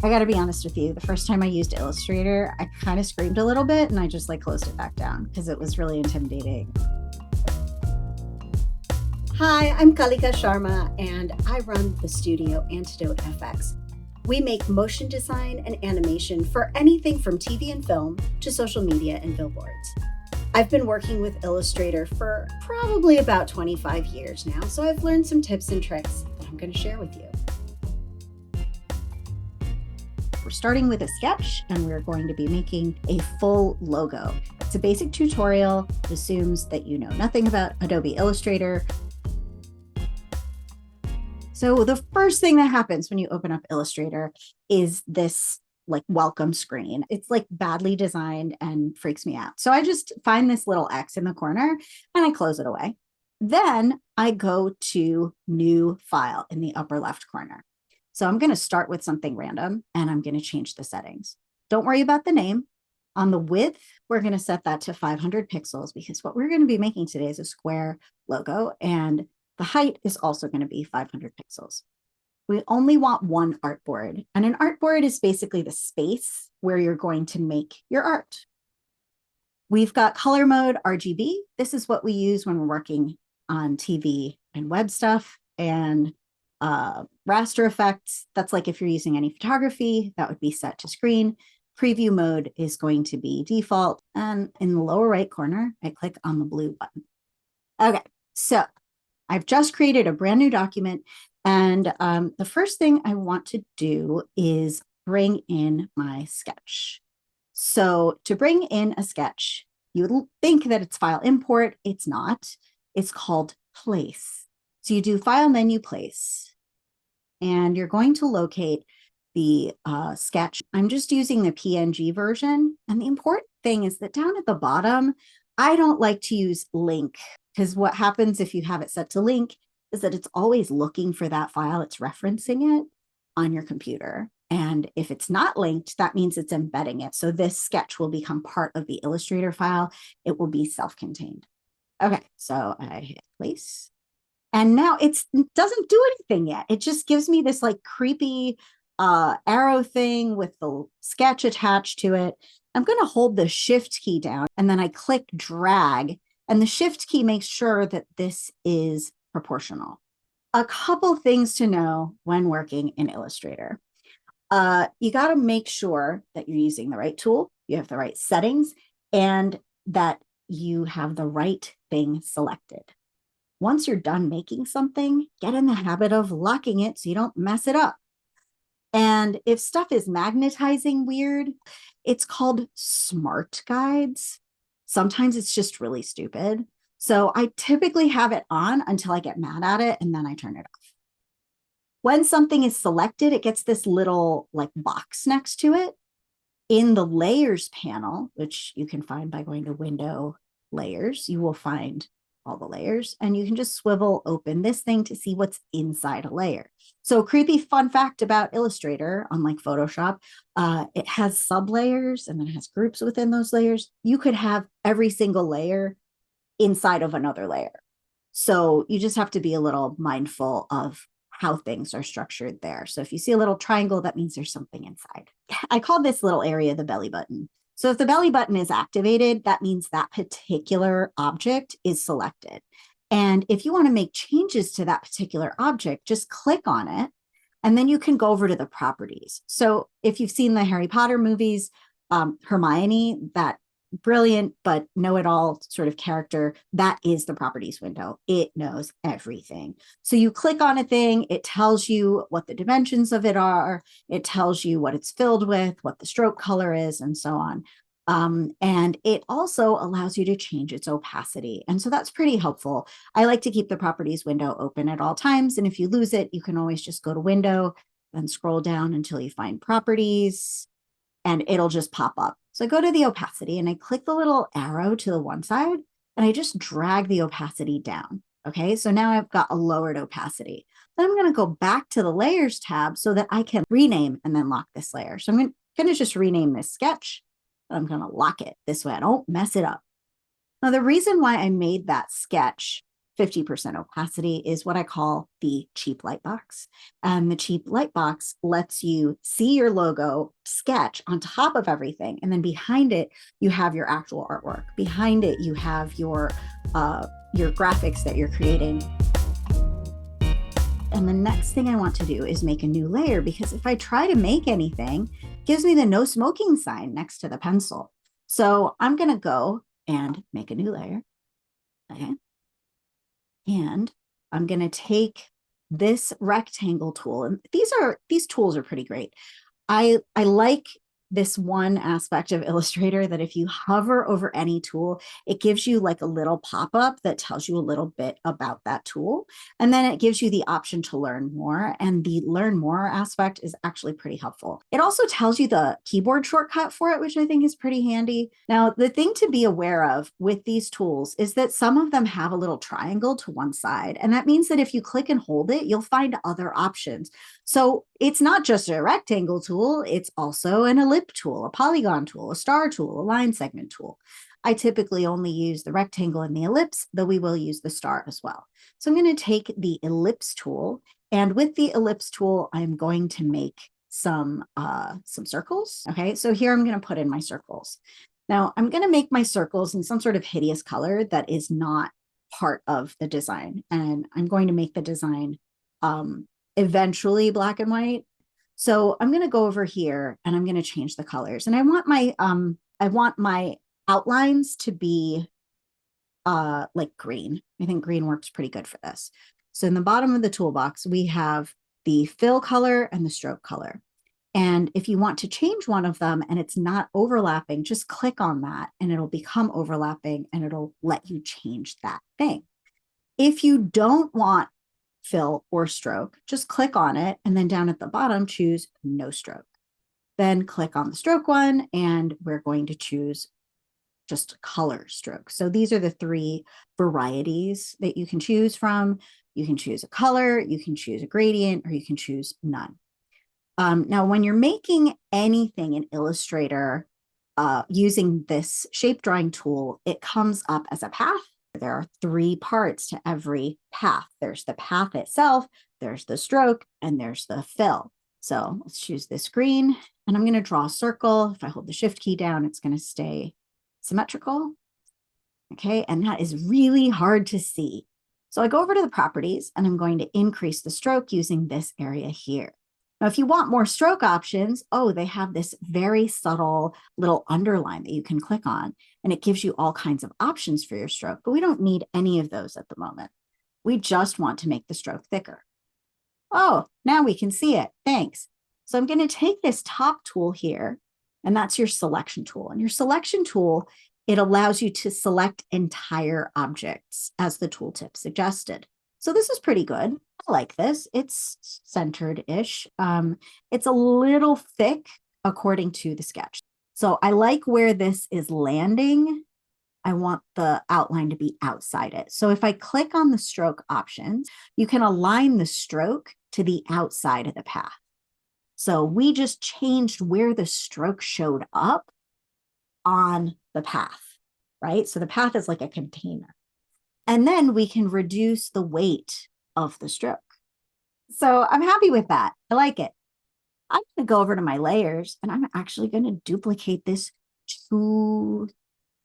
I gotta be honest with you, the first time I used Illustrator, I kind of screamed a little bit and I just like closed it back down because it was really intimidating. Hi, I'm Kalika Sharma and I run the studio AntidoteFX. We make motion design and animation for anything from TV and film to social media and billboards. I've been working with Illustrator for probably about 25 years now, so I've learned some tips and tricks that I'm going to share with you. We're starting with a sketch and we're going to be making a full logo. It's a basic tutorial. It assumes that you know nothing about Adobe Illustrator. So the first thing that happens when you open up Illustrator is this like welcome screen. It's like badly designed and freaks me out. So I just find this little X in the corner and I close it away. Then I go to new file in the upper left corner. So I'm going to start with something random and I'm going to change the settings. Don't worry about the name. On the width, we're going to set that to 500 pixels because what we're going to be making today is a square logo, and the height is also going to be 500 pixels. We only want one artboard, and an artboard is basically the space where you're going to make your art. We've got color mode RGB. This is what we use when we're working on TV and web stuff, and raster effects. That's like if you're using any photography, that would be set to screen. Preview mode is going to be default. And in the lower right corner, I click on the blue button. Okay, so I've just created a brand new document. And the first thing I want to do is bring in my sketch. So to bring in a sketch, you would think that it's file import. It's not. It's called place. So you do file menu place, and you're going to locate the sketch. I'm just using the PNG version. And the important thing is that down at the bottom, I don't like to use link, because what happens if you have it set to link is that it's always looking for that file. It's referencing it on your computer. And if it's not linked, that means it's embedding it. So this sketch will become part of the Illustrator file. It will be self-contained. Okay, so I hit place. And now it doesn't do anything yet. It just gives me this like creepy arrow thing with the sketch attached to it. I'm going to hold the shift key down and then I click drag, and the shift key makes sure that this is proportional. A couple things to know when working in Illustrator. You got to make sure that you're using the right tool, you have the right settings, and that you have the right thing selected. Once you're done making something, get in the habit of locking it so you don't mess it up. And if stuff is magnetizing weird, it's called smart guides. Sometimes it's just really stupid. So I typically have it on until I get mad at it and then I turn it off. When something is selected, it gets this little like box next to it. In the layers panel, which you can find by going to Window, Layers, you will find all the layers, and you can just swivel open this thing to see what's inside a layer. So creepy fun fact about Illustrator, unlike Photoshop, it has sub layers and then it has groups within those layers. You could have every single layer inside of another layer. So you just have to be a little mindful of how things are structured there. So if you see a little triangle, that means there's something inside. I call this little area the belly button. So if the belly button is activated, that means that particular object is selected. And if you want to make changes to that particular object, just click on it, and then you can go over to the properties. So if you've seen the Harry Potter movies, Hermione, that brilliant but know-it-all sort of character, that is the properties window. It knows everything. So you click on a thing, it tells you what the dimensions of it are, it tells you what it's filled with, what the stroke color is, and so on. And it also allows you to change its opacity. And so that's pretty helpful. I like to keep the properties window open at all times. And if you lose it, you can always just go to Window and scroll down until you find Properties, and it'll just pop up. So I go to the opacity and I click the little arrow to the one side and I just drag the opacity down. Okay, so now I've got a lowered opacity. Then I'm going to go back to the layers tab so that I can rename and then lock this layer. So I'm going to just rename this sketch. I'm going to lock it this way. I don't mess it up. Now, the reason why I made that sketch 50% opacity is what I call the cheap light box. And the cheap light box lets you see your logo sketch on top of everything. And then behind it, you have your actual artwork. Behind it, you have your graphics that you're creating. And the next thing I want to do is make a new layer, because if I try to make anything, it gives me the no smoking sign next to the pencil. So I'm going to go and make a new layer. Okay. And I'm going to take this rectangle tool, and these tools are pretty great. I like this one aspect of Illustrator, that if you hover over any tool, it gives you like a little pop-up that tells you a little bit about that tool. And then it gives you the option to learn more. And the learn more aspect is actually pretty helpful. It also tells you the keyboard shortcut for it, which I think is pretty handy. Now, the thing to be aware of with these tools is that some of them have a little triangle to one side. And that means that if you click and hold it, you'll find other options. So it's not just a rectangle tool, it's also an ellipse tool, a polygon tool, a star tool, a line segment tool. I typically only use the rectangle and the ellipse, though we will use the star as well. So I'm going to take the ellipse tool, and with the ellipse tool, I'm going to make some circles. Okay, so here I'm going to put in my circles. Now I'm going to make my circles in some sort of hideous color that is not part of the design, and I'm going to make the design eventually black and white. So I'm going to go over here and I'm going to change the colors. And I want my outlines to be like green. I think green works pretty good for this. So in the bottom of the toolbox, we have the fill color and the stroke color. And if you want to change one of them and it's not overlapping, just click on that and it'll become overlapping and it'll let you change that thing. If you don't want fill or stroke, just click on it, and then down at the bottom, choose no stroke. Then click on the stroke one, and we're going to choose just color stroke. So these are the three varieties that you can choose from. You can choose a color, you can choose a gradient, or you can choose none. Now, when you're making anything in Illustrator using this shape drawing tool, it comes up as a path. There are three parts to every path. There's the path itself, there's the stroke, and there's the fill. So let's choose this green, and I'm going to draw a circle. If I hold the shift key down, it's going to stay symmetrical. Okay, and that is really hard to see. So I go over to the properties, and I'm going to increase the stroke using this area here. Now, if you want more stroke options, they have this very subtle little underline that you can click on, and it gives you all kinds of options for your stroke, but we don't need any of those at the moment. We just want to make the stroke thicker. Oh, now we can see it. Thanks. So I'm going to take this top tool here, and that's your selection tool. And your selection tool, it allows you to select entire objects as the tooltip suggested. So this is pretty good. I like this. It's centered-ish. It's a little thick according to the sketch. So I like where this is landing. I want the outline to be outside it. So if I click on the stroke options, you can align the stroke to the outside of the path. So we just changed where the stroke showed up on the path, right? So the path is like a container. And then we can reduce the weight of the stroke. So I'm happy with that. I like it. I'm going to go over to my layers, and I'm actually going to duplicate this 2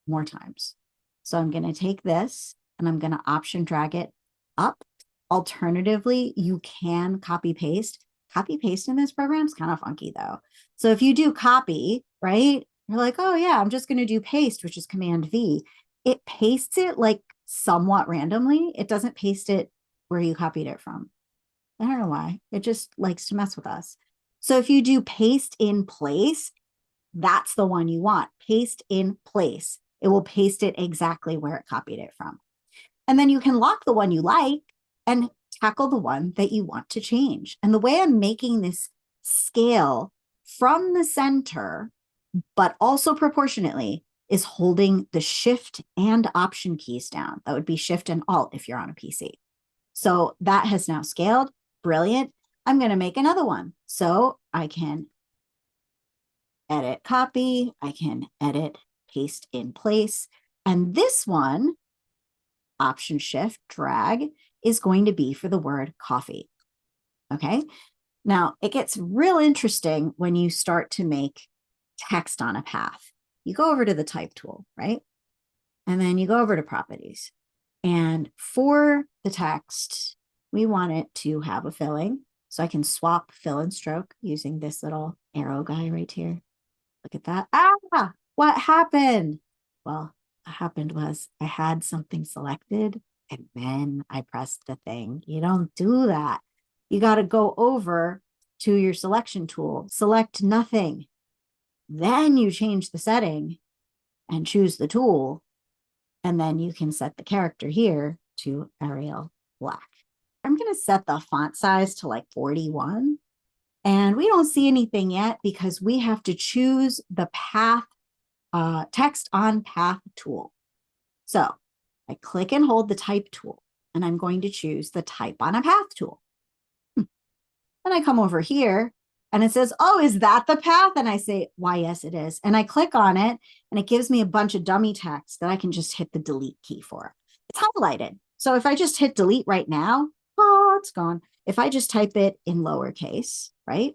more times. So I'm going to take this and I'm going to option drag it up. Alternatively, you can copy paste. Copy paste in this program is kind of funky though. So if you do copy, right, you're like, oh yeah, I'm just going to do paste, which is Command V. It pastes it like somewhat randomly. It doesn't paste it where you copied it from. I don't know why. It just likes to mess with us. So if you do paste in place, that's the one you want. Paste in place. It will paste it exactly where it copied it from. And then you can lock the one you like and tackle the one that you want to change. And the way I'm making this scale from the center, but also proportionately, is holding the Shift and Option keys down. That would be Shift and Alt if you're on a PC. So that has now scaled. Brilliant. I'm going to make another one. So I can edit copy. I can edit paste in place. And this one, Option Shift drag is going to be for the word coffee. Okay. Now it gets real interesting when you start to make text on a path. You go over to the type tool, right? And then you go over to properties. And for the text, we want it to have a filling. So I can swap fill and stroke using this little arrow guy right here. Look at that. Ah, what happened? Well, what happened was I had something selected and then I pressed the thing. You don't do that. You got to go over to your selection tool, select nothing. Then you change the setting and choose the tool. And then you can set the character here to Arial Black. I'm going to set the font size to like 41. And we don't see anything yet because we have to choose the path, text on path tool. So I click and hold the type tool, and I'm going to choose the type on a path tool. Then I come over here and it says, oh, is that the path? And I say, why, yes, it is. And I click on it and it gives me a bunch of dummy text that I can just hit the delete key for. It's highlighted. So if I just hit delete right now, oh, it's gone. If I just type it in lowercase, right?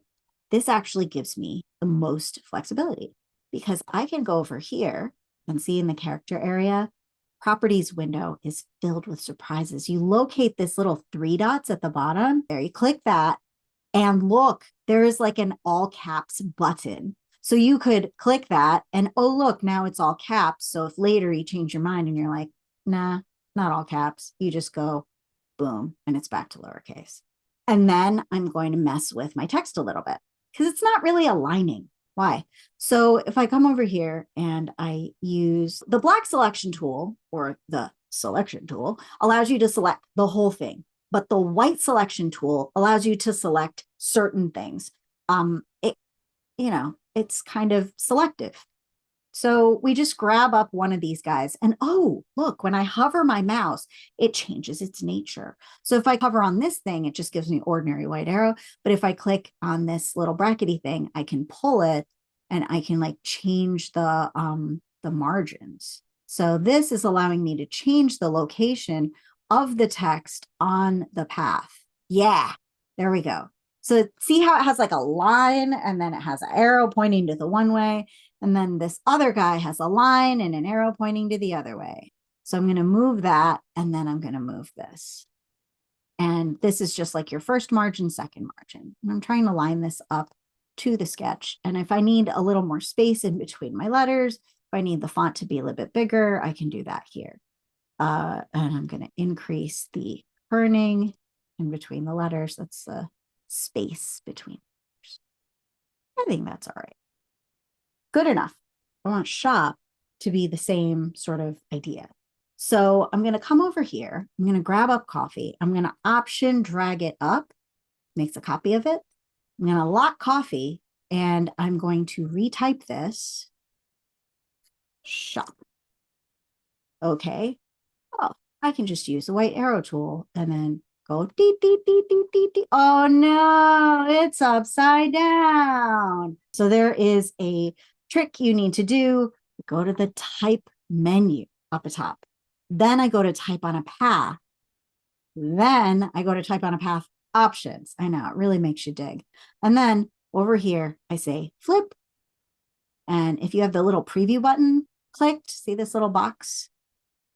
This actually gives me the most flexibility because I can go over here and see in the character area, properties window is filled with surprises. You locate this little 3 dots at the bottom. There, you click that. And look, there is like an all caps button. So you could click that and, oh, look, now it's all caps. So if later you change your mind and you're like, nah, not all caps, you just go boom, and it's back to lowercase. And then I'm going to mess with my text a little bit because it's not really aligning. Why? So if I come over here and I use the black selection tool, or the selection tool allows you to select the whole thing. But the white selection tool allows you to select certain things. It's kind of selective. So we just grab up one of these guys and, oh, look, when I hover my mouse, it changes its nature. So if I hover on this thing, it just gives me ordinary white arrow. But if I click on this little brackety thing, I can pull it and I can like change the margins. So this is allowing me to change the location of the text on the path. Yeah, there we go. So see how it has like a line and then it has an arrow pointing to the one way. And then this other guy has a line and an arrow pointing to the other way. So I'm going to move that and then I'm going to move this. And this is just like your first margin, second margin. And I'm trying to line this up to the sketch. And if I need a little more space in between my letters, if I need the font to be a little bit bigger, I can do that here. And I'm going to increase the kerning in between the letters. That's the space between letters. I think that's all right. Good enough. I want shop to be the same sort of idea. So I'm going to come over here. I'm going to grab up coffee. I'm going to option drag it up, makes a copy of it. I'm going to lock coffee and I'm going to retype this shop. Okay. Oh, I can just use the white arrow tool and then go dee, dee, dee, dee, dee, dee. Oh no, it's upside down. So there is a trick you need to do. Go to the type menu up atop. Then I go to type on a path. Then I go to type on a path options. I know, it really makes you dig. And then over here, I say flip. And if you have the little preview button clicked, see this little box?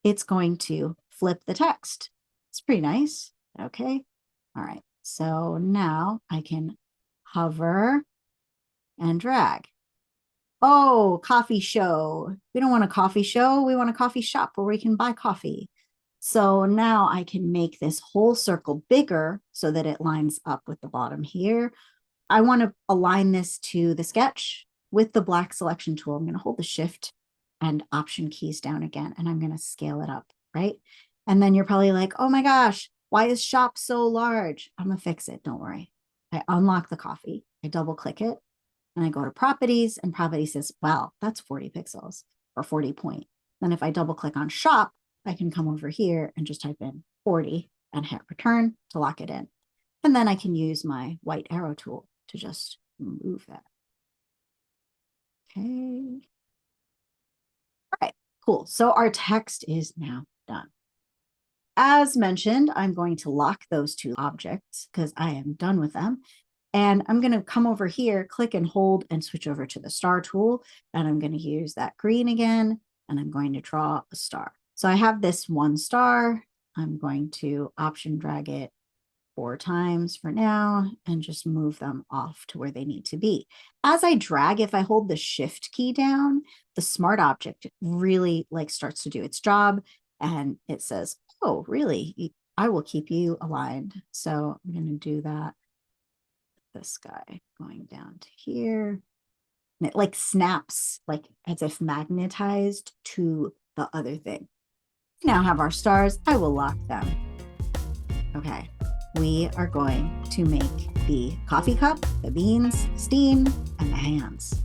It's going to flip the text. It's pretty nice. Okay. All right. So now I can hover and drag. Oh, coffee show. We don't want a coffee show. We want a coffee shop where we can buy coffee. So now I can make this whole circle bigger so that it lines up with the bottom here. I want to align this to the sketch with the black selection tool. I'm going to hold the shift and option keys down again, and I'm going to scale it up, right? And then you're probably like, oh my gosh, why is shop so large? I'm going to fix it. Don't worry. I unlock the coffee. I double click it and I go to properties, and properties says, well, that's 40 pixels or 40 point. Then if I double click on shop, I can come over here and just type in 40 and hit return to lock it in. And then I can use my white arrow tool to just move that. Okay. All right, cool. So our text is now done. as mentioned, I'm going to lock those two objects because I am done with them. And I'm going to come over here, click and hold and switch over to the star tool. And I'm going to use that green again, and I'm going to draw a star. So I have this one star. I'm going to option drag it 4 times for now and just move them off to where they need to be. As I drag, if I hold the shift key down, the smart object really like starts to do its job, and it says, oh, really? I will keep you aligned. So I'm going to do that. This guy going down to here. And it like snaps like as if magnetized to the other thing. Now have our stars. I will lock them. Okay, we are going to make the coffee cup, the beans, steam, and the hands.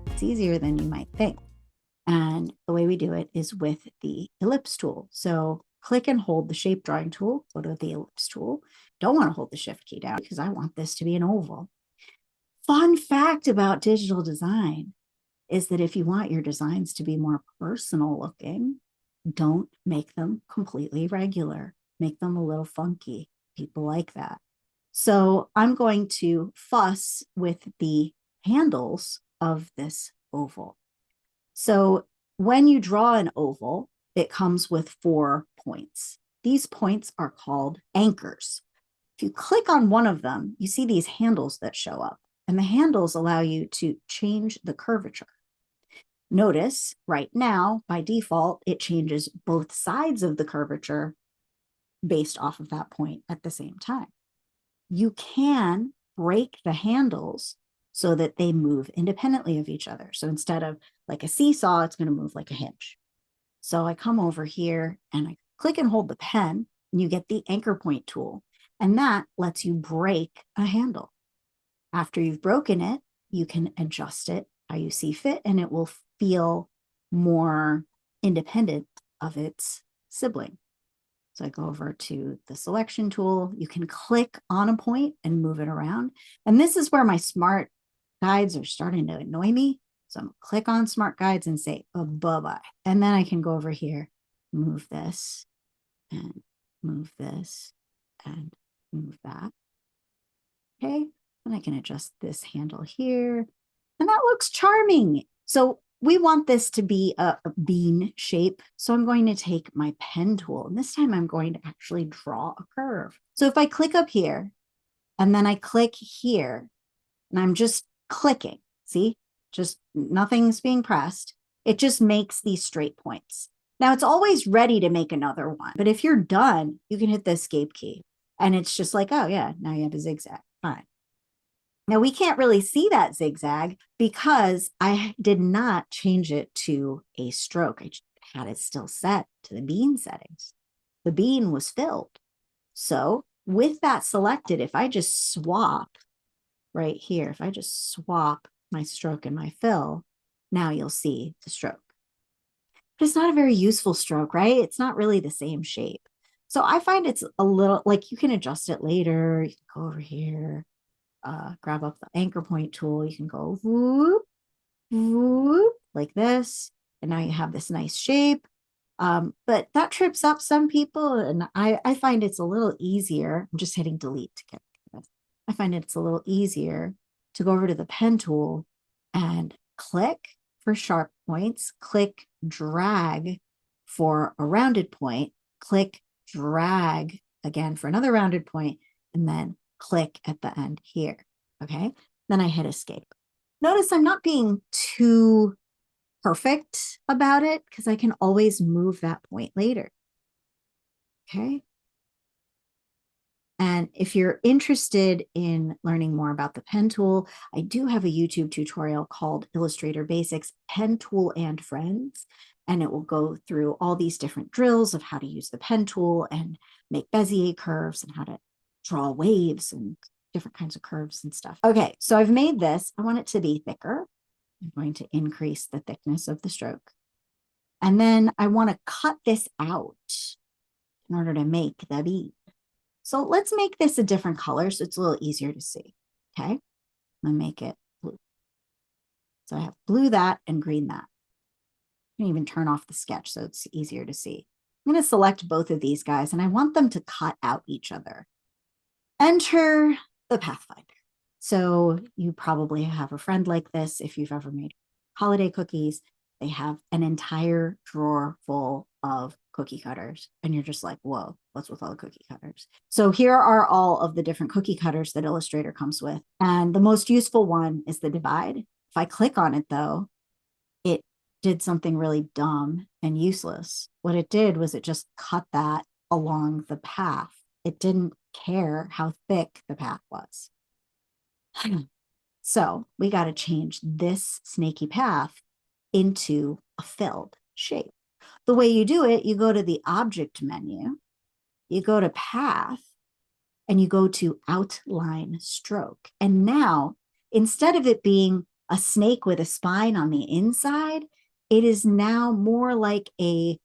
It's easier than you might think. And the way we do it is with the ellipse tool. So click and hold the shape drawing tool, go to the ellipse tool. Don't want to hold the shift key down because I want this to be an oval. Fun fact about digital design is that if you want your designs to be more personal looking, don't make them completely regular. Make them a little funky. People like that. So I'm going to fuss with the handles of this oval. So when you draw an oval, it comes with 4 points. These points are called anchors. If you click on one of them, you see these handles that show up, and the handles allow you to change the curvature. Notice right now, by default, it changes both sides of the curvature based off of that point at the same time. You can break the handles so that they move independently of each other. So instead of like a seesaw, it's going to move like a hinge. So I come over here and I click and hold the pen, and you get the anchor point tool. And that lets you break a handle. After you've broken it, you can adjust it how you see fit, and it will feel more independent of its sibling. So I go over to the selection tool. You can click on a point and move it around. And this is where my smart guides are starting to annoy me. So I'm going to click on smart guides and say, oh, bye-bye. And then I can go over here, move this and move this and move that. Okay. And I can adjust this handle here. And that looks charming. So we want this to be a bean shape. So I'm going to take my pen tool, and this time I'm going to actually draw a curve. So if I click up here and then I click here and I'm just clicking, see, just nothing's being pressed. It just makes these straight points. Now it's always ready to make another one, but if you're done, you can hit the escape key and it's just like, oh yeah, now you have a zigzag, fine. Now we can't really see that zigzag because I did not change it to a stroke. I had it still set to the bean settings. The bean was filled. So with that selected, if I just swap right here, if I just swap my stroke and my fill, now you'll see the stroke. But it's not a very useful stroke, right? It's not really the same shape. So I find it's a little like you can adjust it later. You can go over here. Grab up the anchor point tool. You can go whoop, whoop, like this. And now you have this nice shape. But that trips up some people. And I find it's a little easier. I'm just hitting delete to get this. I find it's a little easier to go over to the pen tool and click for sharp points, click drag for a rounded point, click drag again for another rounded point, and then click at the end here. Okay. Then I hit escape. Notice I'm not being too perfect about it because I can always move that point later. Okay. And if you're interested in learning more about the pen tool, I do have a YouTube tutorial called Illustrator Basics, Pen Tool and Friends. And it will go through all these different drills of how to use the pen tool and make Bezier curves and how to draw waves and different kinds of curves and stuff. Okay, so I've made this. I want it to be thicker. I'm going to increase the thickness of the stroke. And then I want to cut this out in order to make the bead. So let's make this a different color so it's a little easier to see. Okay, I'm gonna make it blue. So I have blue that and green that. I can even turn off the sketch so it's easier to see. I'm going to select both of these guys and I want them to cut out each other. Enter the Pathfinder. So you probably have a friend like this if you've ever made holiday cookies. They have an entire drawer full of cookie cutters. And you're just like, whoa, what's with all the cookie cutters? So here are all of the different cookie cutters that Illustrator comes with. And the most useful one is the divide. If I click on it, though, it did something really dumb and useless. What it did was it just cut that along the path. It didn't care how thick the path was. So we got to change this snaky path into a filled shape. The way you do it, you go to the object menu, you go to path, and you go to outline stroke. And now, instead of it being a snake with a spine on the inside, it is now more like a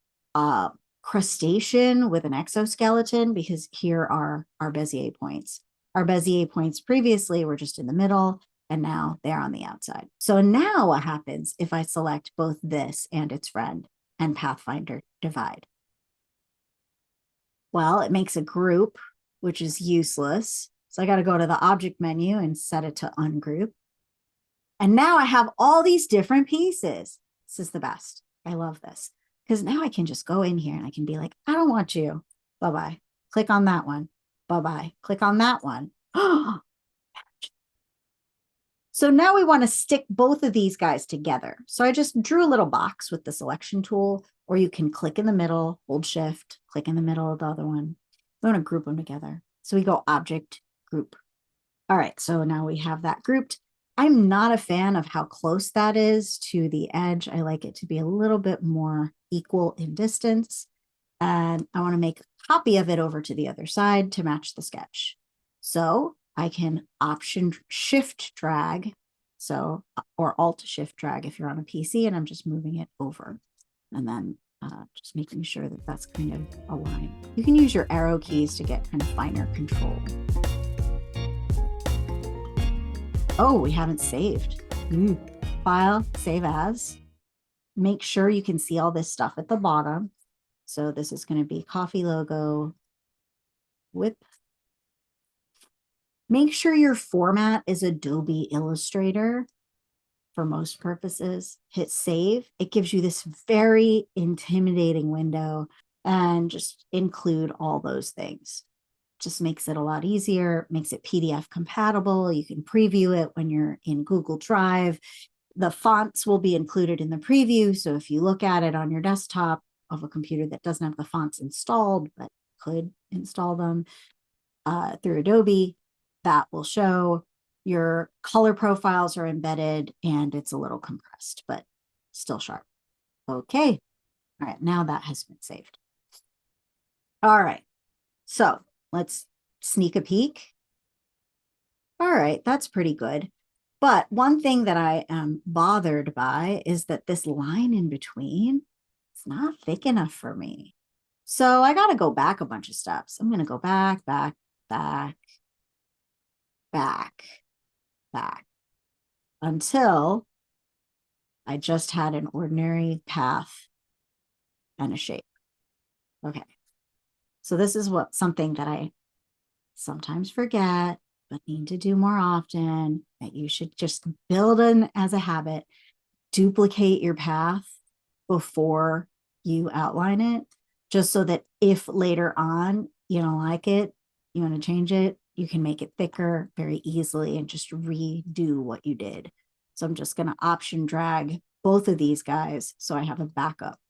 crustacean with an exoskeleton, because here are our Bezier points. Our Bezier points previously were just in the middle, and now they're on the outside. So now what happens if I select both this and its friend and Pathfinder divide? Well, it makes a group, which is useless. So I got to go to the object menu and set it to ungroup. And now I have all these different pieces. This is the best. I love this because now I can just go in here and I can be like, I don't want you. Bye-bye. Click on that one. Bye-bye. Click on that one. So now we want to stick both of these guys together. So I just drew a little box with the selection tool, or you can click in the middle, hold shift, click in the middle of the other one. We want to group them together. So we go object, group. All right, so now we have that grouped. I'm not a fan of how close that is to the edge. I like it to be a little bit more equal in distance. And I want to make a copy of it over to the other side to match the sketch. So I can option shift drag, so, or alt shift drag if you're on a PC, and I'm just moving it over. And then just making sure that that's kind of aligned. You can use your arrow keys to get kind of finer control. Oh, we haven't saved. File, save as. Make sure you can see all this stuff at the bottom. So this is going to be coffee logo width. Make sure your format is Adobe Illustrator for most purposes. Hit save. It gives you this very intimidating window, and just include all those things. Just makes it a lot easier, makes it PDF compatible. You can preview it when you're in Google Drive. The fonts will be included in the preview. So if you look at it on your desktop of a computer that doesn't have the fonts installed, but could install them through Adobe, that will show. Your color profiles are embedded and it's a little compressed, but still sharp. Okay. All right. Now that has been saved. All right. So let's sneak a peek. All right. That's pretty good. But one thing that I am bothered by is that this line in between is not thick enough for me. So I got to go back a bunch of steps. I'm going to go back, back, back, back, back, until I just had an ordinary path and a shape. Okay. So this is something that I sometimes forget, but need to do more often, that you should just build in as a habit. Duplicate your path before you outline it, just so that if later on you don't like it, you want to change it, you can make it thicker very easily and just redo what you did. So I'm just going to option drag both of these guys so I have a backup.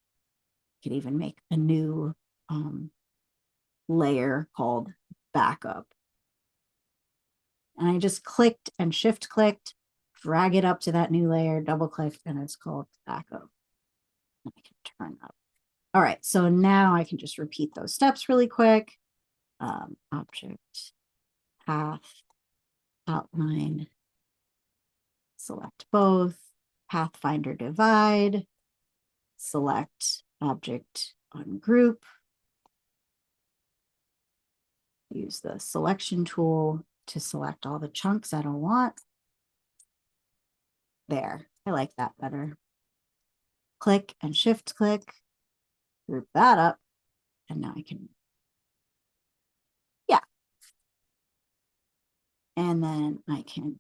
You could even make a new layer called backup. And I just clicked and shift clicked, drag it up to that new layer, double click, and it's called backup. I can turn up. All right, so now I can just repeat those steps really quick. Object, path, outline, select both, Pathfinder divide, select object ungroup, use the selection tool to select all the chunks I don't want. There, I like that better. Click and shift click, group that up. And now I can, yeah. And then I can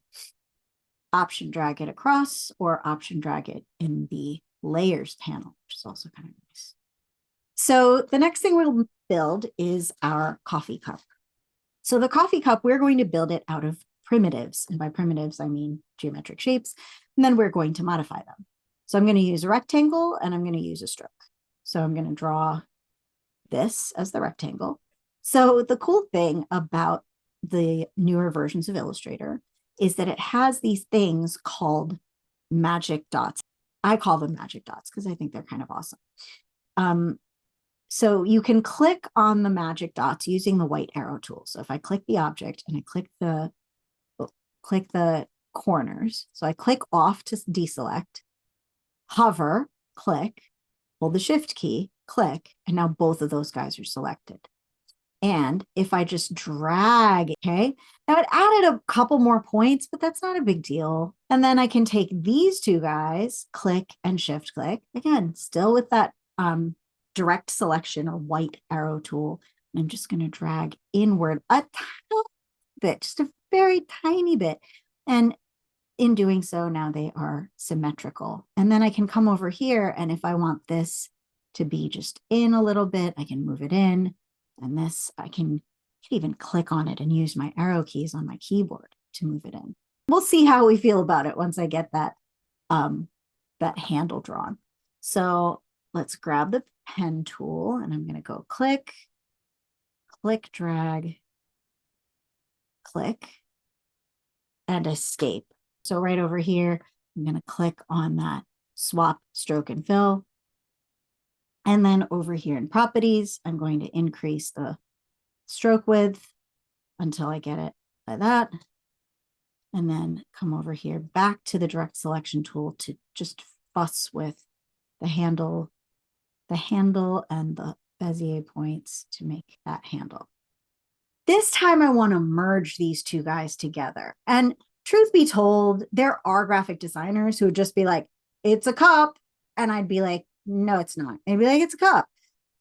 option drag it across or option drag it in the layers panel, which is also kind of nice. So the next thing we'll build is our coffee cup. So the coffee cup, we're going to build it out of primitives. And by primitives, I mean geometric shapes. And then we're going to modify them. So I'm going to use a rectangle and I'm going to use a stroke. So I'm going to draw this as the rectangle. So the cool thing about the newer versions of Illustrator is that it has these things called magic dots. I call them magic dots because I think they're kind of awesome. So you can click on the magic dots using the white arrow tool. So if I click the object and I click the corners, so I click off to deselect, hover, click, hold the shift key, click, and now both of those guys are selected. And if I just drag, okay, now it added a couple more points, but that's not a big deal. And then I can take these two guys, click and shift click, again, still with that direct selection or white arrow tool. And I'm just going to drag inward a tiny bit, just a very tiny bit. And in doing so, now they are symmetrical. And then I can come over here, and if I want this to be just in a little bit, I can move it in. And this, I can even click on it and use my arrow keys on my keyboard to move it in. We'll see how we feel about it once I get that, that handle drawn. So let's grab the pen tool, and I'm going to go click, click, drag, click, and escape. So right over here, I'm going to click on that swap, stroke, and fill. And then over here in properties, I'm going to increase the stroke width until I get it like that. And then come over here back to the direct selection tool to just fuss with the handle and the Bezier points to make that handle. This time I want to merge these two guys together. And truth be told, there are graphic designers who would just be like, it's a cup. And I'd be like, no, it's not. I'd be like, it's a cup.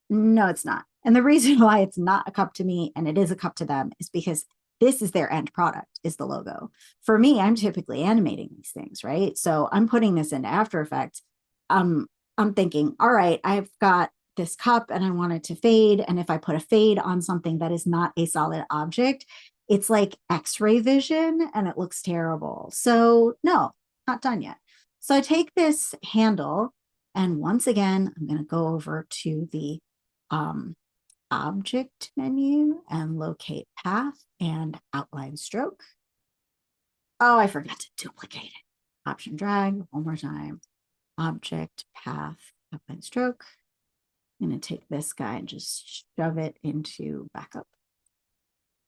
No, it's not. And the reason why it's not a cup to me and it is a cup to them is because this is their end product, is the logo. For me, I'm typically animating these things, right? So I'm putting this into After Effects. I'm thinking, all right, I've got this cup and I want it to fade. And if I put a fade on something that is not a solid object, it's like X-ray vision and it looks terrible. So no, not done yet. So I take this handle and once again, I'm going to go over to the object menu and locate path and outline stroke. Oh, I forgot to duplicate it. Option drag one more time. Object, path, outline stroke. I'm going to take this guy and just shove it into backup.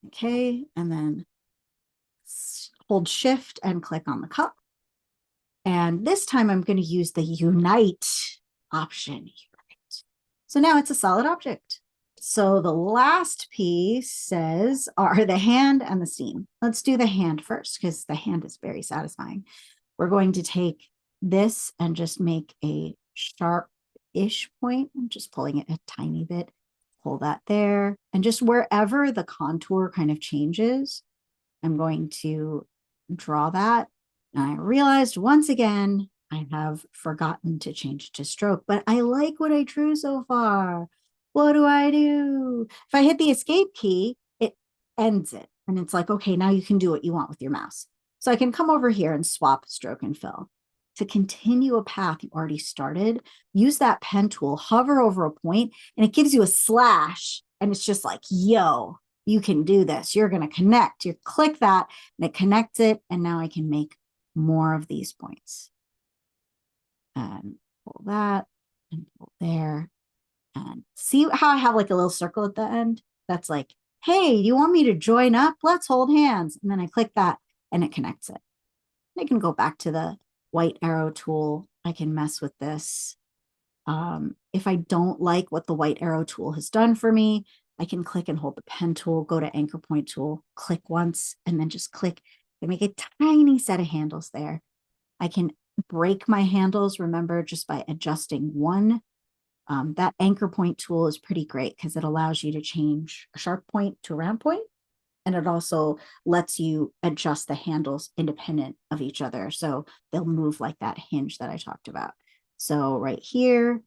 Okay, and then hold shift and click on the cup. And this time I'm going to use the unite option. So now it's a solid object. So the last piece says are the hand and the seam. Let's do the hand first because the hand is very satisfying. We're going to take this and just make a sharp-ish point. I'm just pulling it a tiny bit. Pull that there. And just wherever the contour kind of changes, I'm going to draw that. And I realized once again, I have forgotten to change to stroke, but I like what I drew so far. What do I do? If I hit the escape key, it ends it. And it's like, okay, now you can do what you want with your mouse. So I can come over here and swap stroke and fill. To continue a path you already started, use that pen tool, hover over a point, and it gives you a slash. And it's just like, yo, you can do this. You're going to connect. You click that, and it connects it. And now I can make more of these points. And pull that, and pull there. And see how I have like a little circle at the end? That's like, hey, you want me to join up? Let's hold hands. And then I click that, and it connects it. I can go back to the white arrow tool. I can mess with this. If I don't like what the white arrow tool has done for me, I can click and hold the pen tool, go to anchor point tool, click once, and then just click and make a tiny set of handles there. I can break my handles, remember, just by adjusting one That anchor point tool is pretty great because it allows you to change a sharp point to a round point. And it also lets you adjust the handles independent of each other. So they'll move like that hinge that I talked about. So right here,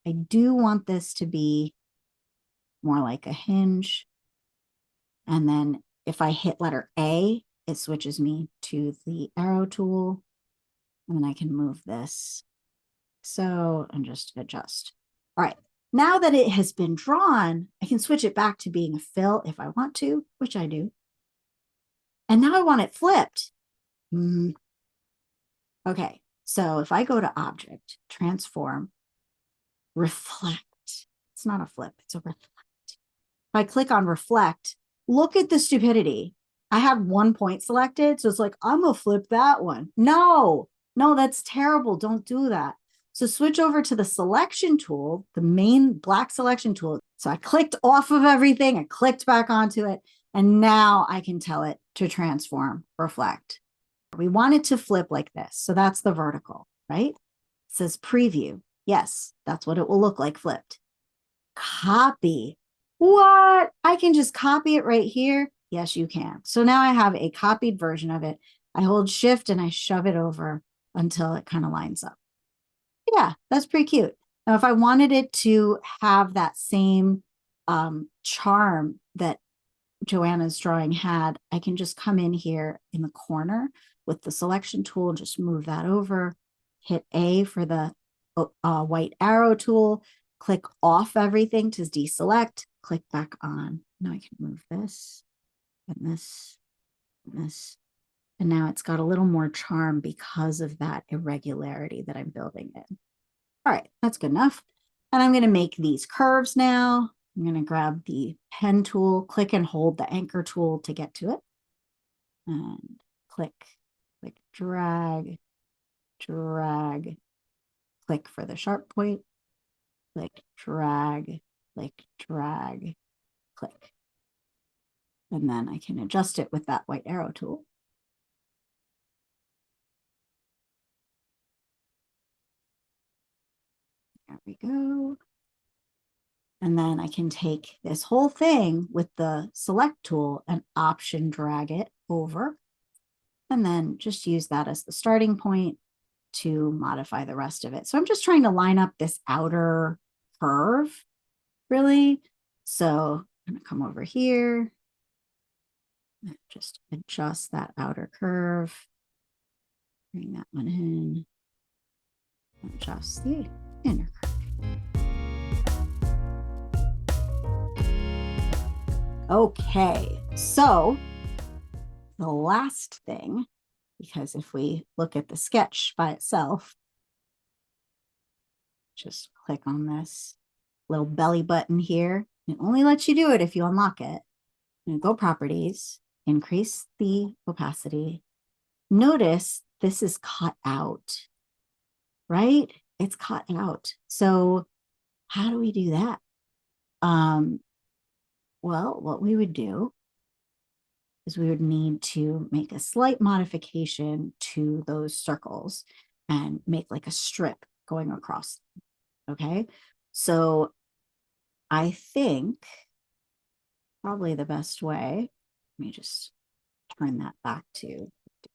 I do want this to be more like a hinge. And then if I hit letter A, it switches me to the arrow tool. And then I can move this so and just adjust. All right. Now that it has been drawn, I can switch it back to being a fill if I want to, which I do. And now I want it flipped. Okay, so if I go to Object, Transform, Reflect, it's not a flip, it's a reflect. If I click on Reflect, look at the stupidity. I have 1 point selected, so it's like, I'm gonna flip that one. No, that's terrible. Don't do that. So switch over to the Selection tool, the main black Selection tool. So I clicked off of everything, I clicked back onto it, and now I can tell it to transform, reflect. We want it to flip like this. So that's the vertical, right? It says preview. Yes, that's what it will look like flipped. Copy. What? I can just copy it right here. Yes, you can. So now I have a copied version of it. I hold shift and I shove it over until it kind of lines up. Yeah, that's pretty cute. Now, if I wanted it to have that same charm that Joanna's drawing had, I can just come in here in the corner with the Selection tool, just move that over, hit A for the white arrow tool, click off everything to deselect, click back on. Now I can move this and this and this. And now it's got a little more charm because of that irregularity that I'm building in. All right, that's good enough. And I'm going to make these curves now. I'm going to grab the pen tool, click and hold the anchor tool to get to it. And click, drag, click for the sharp point, click, drag, click. And then I can adjust it with that white arrow tool. There we go. And then I can take this whole thing with the select tool and option drag it over. And then just use that as the starting point to modify the rest of it. So I'm just trying to line up this outer curve, really. So I'm going to come over here, just adjust that outer curve, bring that one in, adjust the inner curve. Okay, so the last thing, because if we look at the sketch by itself, just click on this little belly button here. It only lets you do it if you unlock it. And go Properties, increase the opacity. Notice this is cut out, right? It's cut out. So how do we do that? Well, what we would do is we would need to make a slight modification to those circles and make like a strip going across. Okay, so I think probably the best way, let me just turn that back to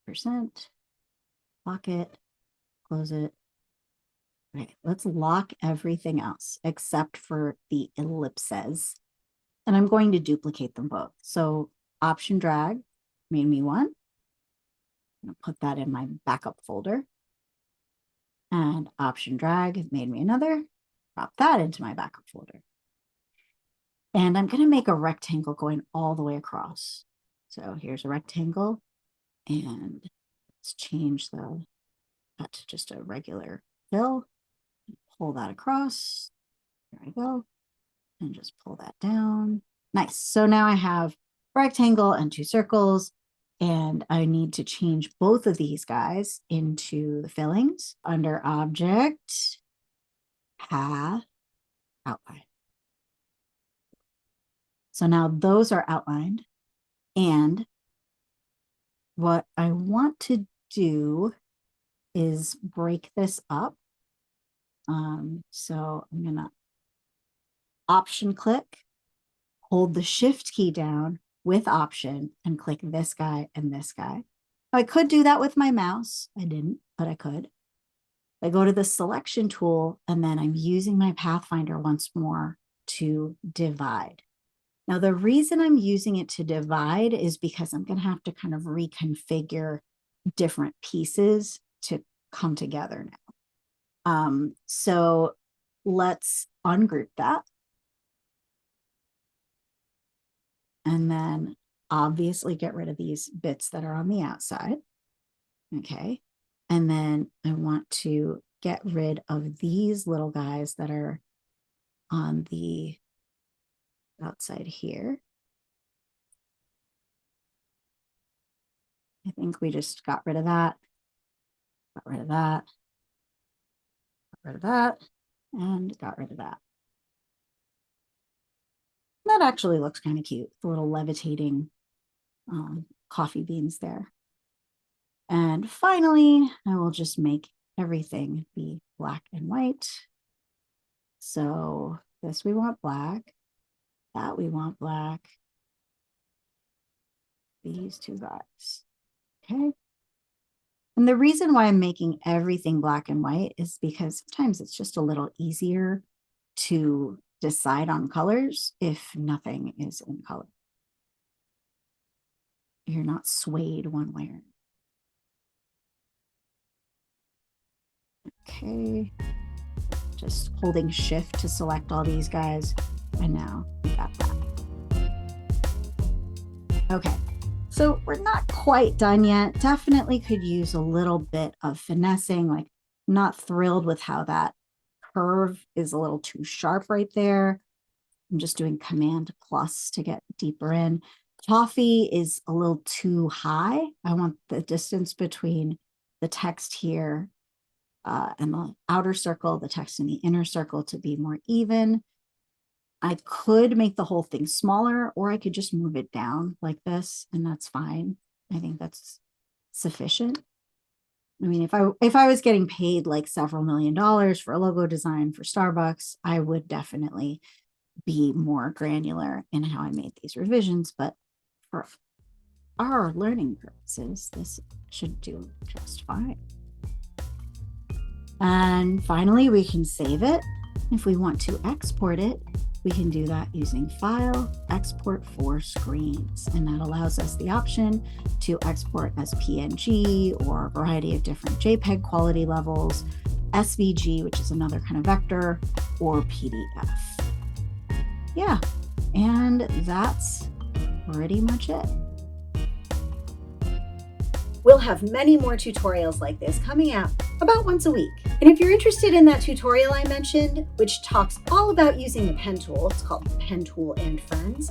50%, lock it, close it. Okay, let's lock everything else except for the ellipses. And I'm going to duplicate them both. So Option drag made me one. I'm going to put that in my backup folder. And Option drag made me another. Drop that into my backup folder. And I'm going to make a rectangle going all the way across. So here's a rectangle. And let's change that to just a regular fill. Pull that across. There I go. And just pull that down. Nice. So now I have a rectangle and two circles. And I need to change both of these guys into the fillings under Object, Path, Outline. So now those are outlined. And what I want to do is break this up. So I'm going to Option click, hold the Shift key down with Option and click this guy and this guy. I could do that with my mouse. I didn't, but I could. I go to the Selection tool, and then I'm using my Pathfinder once more to divide. Now, the reason I'm using it to divide is because I'm going to have to kind of reconfigure different pieces to come together now. So let's ungroup that. And then obviously get rid of these bits that are on the outside. Okay. And then I want to get rid of these little guys that are on the outside here. I think we just got rid of that, got rid of that, got rid of that, and got rid of that. That actually looks kind of cute, the little levitating coffee beans there. And finally, I will just make everything be black and white. So this we want black, that we want black, these two guys. Okay. And the reason why I'm making everything black and white is because sometimes it's just a little easier to decide on colors if nothing is in color. You're not swayed one way or another. Okay. Just holding Shift to select all these guys. And now we got that. Okay. So we're not quite done yet. Definitely could use a little bit of finessing. Like, not thrilled with how that curve is a little too sharp right there. I'm just doing Command plus to get deeper in. Coffee is a little too high. I want the distance between the text here and the outer circle, the text in the inner circle to be more even. I could make the whole thing smaller, or I could just move it down like this, and that's fine. I think that's sufficient. I mean, if I was getting paid like several $1,000,000 for a logo design for Starbucks, I would definitely be more granular in how I made these revisions. But for our learning purposes, this should do just fine. And finally, we can save it. If we want to export it, we can do that using File, Export for Screens. And that allows us the option to export as PNG or a variety of different JPEG quality levels, SVG, which is another kind of vector, or PDF. Yeah, and that's pretty much it. We'll have many more tutorials like this coming out about once a week. And if you're interested in that tutorial I mentioned, which talks all about using the pen tool, it's called Pen Tool and Friends,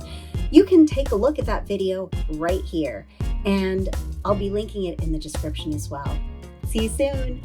you can take a look at that video right here. And I'll be linking it in the description as well. See you soon.